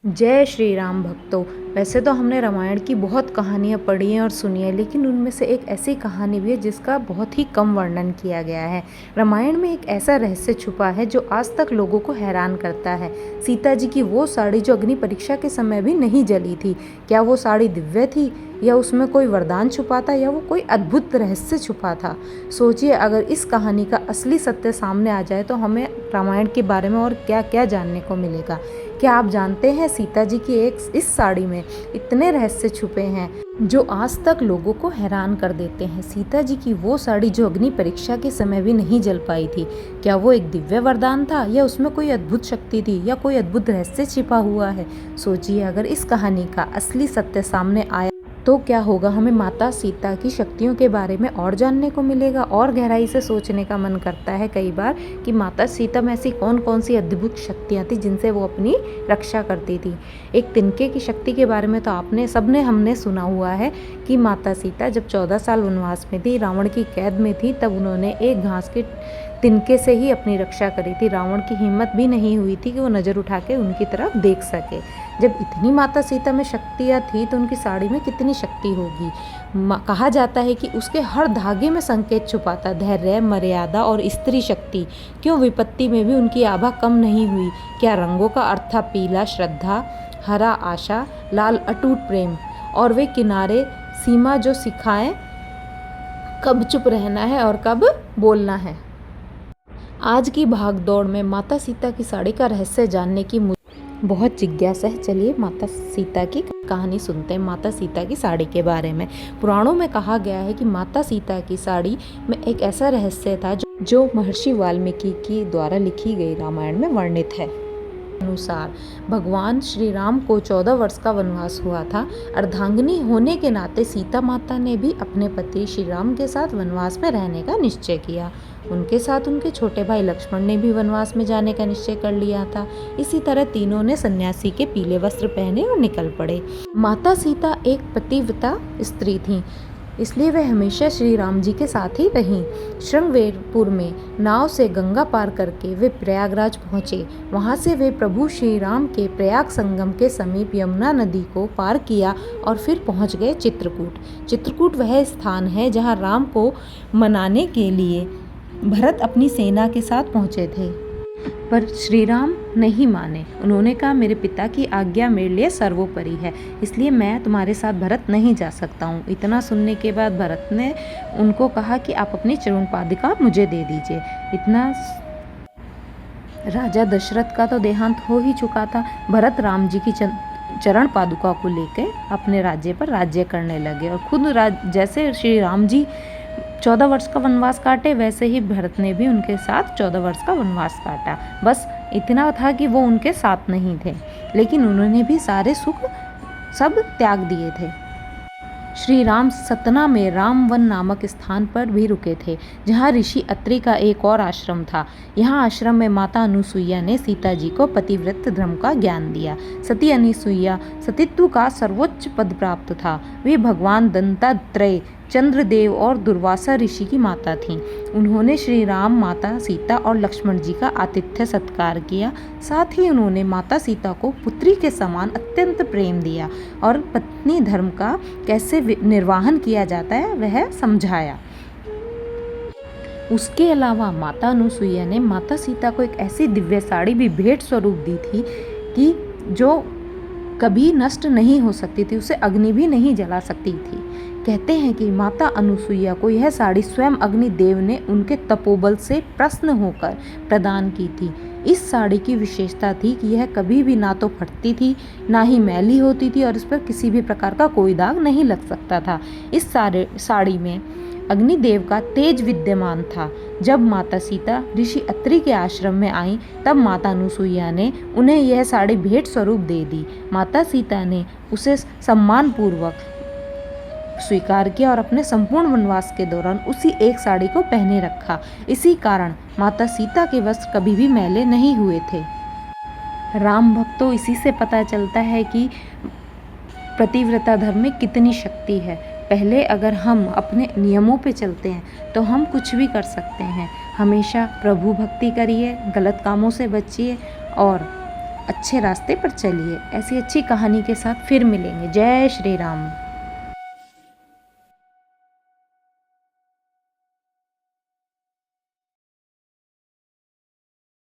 जय श्री राम भक्तों। वैसे तो हमने रामायण की बहुत कहानियाँ पढ़ी हैं और सुनी है, लेकिन उनमें से एक ऐसी कहानी भी है जिसका बहुत ही कम वर्णन किया गया है। रामायण में एक ऐसा रहस्य छुपा है जो आज तक लोगों को हैरान करता है। सीता जी की वो साड़ी जो अग्नि परीक्षा के समय भी नहीं जली थी, क्या वो साड़ी दिव्य थी या उसमें कोई वरदान छुपा था या वो कोई अद्भुत रहस्य छुपा था। सोचिए, अगर इस कहानी का असली सत्य सामने आ जाए तो हमें रामायण के बारे में और क्या क्या जानने को मिलेगा। क्या आप जानते हैं सीता जी की इस साड़ी में इतने रहस्य छुपे हैं जो आज तक लोगों को हैरान कर देते हैं। सीता जी की वो साड़ी जो अग्नि परीक्षा के समय भी नहीं जल पाई थी, क्या वो एक दिव्य वरदान था या उसमें कोई अद्भुत शक्ति थी या कोई अद्भुत रहस्य छिपा हुआ है। सोचिए, अगर इस कहानी का असली सत्य सामने आया तो क्या होगा। हमें माता सीता की शक्तियों के बारे में और जानने को मिलेगा और गहराई से सोचने का मन करता है कई बार कि माता सीता में ऐसी कौन कौन सी अद्भुत शक्तियाँ थी जिनसे वो अपनी रक्षा करती थी। एक तिनके की शक्ति के बारे में तो हमने सुना हुआ है कि माता सीता जब 14 साल वनवास में थी, रावण की कैद में थी, तब उन्होंने एक घास के तिनके से ही अपनी रक्षा करी थी। रावण की हिम्मत भी नहीं हुई थी कि वो नज़र उठा के उनकी तरफ देख सके। जब इतनी माता सीता में शक्तियाँ थी तो उनकी साड़ी में कितनी शक्ति होगी। कहा जाता है कि उसके हर धागे में संकेत छुपा था, धैर्य, मर्यादा और स्त्री शक्ति। क्यों विपत्ति में भी उनकी आभा कम नहीं हुई। क्या रंगों का अर्थ था पीला श्रद्धा, हरा आशा, लाल अटूट प्रेम, और वे किनारे सीमा जो सिखाएं कब चुप रहना है और कब बोलना है। आज की भाग दौड़ में माता सीता की साड़ी का रहस्य जानने की बहुत जिज्ञासा है। चलिए माता सीता की कहानी सुनते हैं। माता सीता की साड़ी के बारे में पुराणों में कहा गया है कि माता सीता की साड़ी में एक ऐसा रहस्य था जो महर्षि वाल्मीकि की द्वारा लिखी गई रामायण में वर्णित है। अनुसार भगवान श्री राम को 14 वर्ष का वनवास हुआ था। अर्धांगिनी होने के नाते सीता माता ने भी अपने पति श्री राम के साथ वनवास में रहने का निश्चय किया। उनके साथ उनके छोटे भाई लक्ष्मण ने भी वनवास में जाने का निश्चय कर लिया था। इसी तरह तीनों ने सन्यासी के पीले वस्त्र पहने और निकल पड़े। माता सीता एक पतिव्रता स्त्री थीं, इसलिए वे हमेशा श्री राम जी के साथ ही रहीं। श्रृंगवेरपुर में नाव से गंगा पार करके वे प्रयागराज पहुँचे। वहाँ से वे प्रभु श्री राम के प्रयाग संगम के समीप यमुना नदी को पार किया और फिर पहुँच गए चित्रकूट। चित्रकूट वह स्थान है जहाँ राम को मनाने के लिए भरत अपनी सेना के साथ पहुँचे थे, पर श्री राम नहीं माने। उन्होंने कहा, मेरे पिता की आज्ञा मेरे लिए सर्वोपरि है, इसलिए मैं तुम्हारे साथ भरत नहीं जा सकता हूँ। इतना सुनने के बाद भरत ने उनको कहा कि आप अपनी चरण पादुका मुझे दे दीजिए। इतना राजा दशरथ का तो देहांत हो ही चुका था। भरत राम जी की चरण पादुका को लेकर अपने राज्य पर राज्य करने लगे और खुद जैसे श्री राम जी 14 वर्ष का वनवास काटे, वैसे ही भरत ने भी उनके साथ 14 वर्ष का वनवास काटा। बस इतना था कि वो उनके साथ नहीं थे, लेकिन उन्होंने भी सारे सुख सब त्याग दिए थे। श्री राम सतना में रामवन नामक स्थान पर भी रुके थे, जहाँ ऋषि अत्रि का एक और आश्रम था। यहाँ आश्रम में माता अनुसुईया ने सीता जी को पतिव्रत धर्म का ज्ञान दिया। सती अनुसुईया सतीत्व का सर्वोच्च पद प्राप्त था। वे भगवान दत्तात्रेय, चंद्रदेव और दुर्वासा ऋषि की माता थीं। उन्होंने श्री राम, माता सीता और लक्ष्मण जी का आतिथ्य सत्कार किया। साथ ही उन्होंने माता सीता को पुत्री के समान अत्यंत प्रेम दिया और पत्नी धर्म का कैसे निर्वाहन किया जाता है वह समझाया। उसके अलावा माता अनुसुईया ने माता सीता को एक ऐसी दिव्य साड़ी भी भेंट स्वरूप दी थी कि जो कभी नष्ट नहीं हो सकती थी, उसे अग्नि भी नहीं जला सकती थी। कहते हैं कि माता अनुसुईया को यह साड़ी स्वयं अग्निदेव ने उनके तपोबल से प्रसन्न होकर प्रदान की थी। इस साड़ी की विशेषता थी कि यह कभी भी ना तो फटती थी, ना ही मैली होती थी और इस पर किसी भी प्रकार का कोई दाग नहीं लग सकता था। इस साड़ी में अग्निदेव का तेज विद्यमान था। जब माता सीता ऋषि अत्रि के आश्रम में आईं, तब माता अनुसुईया ने उन्हें यह साड़ी भेंट स्वरूप दे दी। माता सीता ने उसे सम्मानपूर्वक स्वीकार किया और अपने संपूर्ण वनवास के दौरान उसी एक साड़ी को पहने रखा। इसी कारण माता सीता के वस्त्र कभी भी मैले नहीं हुए थे। राम भक्तों, इसी से पता चलता है कि पतिव्रता धर्म में कितनी शक्ति है। पहले अगर हम अपने नियमों पे चलते हैं तो हम कुछ भी कर सकते हैं। हमेशा प्रभु भक्ति करिए, गलत कामों से बचिए और अच्छे रास्ते पर चलिए। ऐसी अच्छी कहानी के साथ फिर मिलेंगे। जय श्री राम।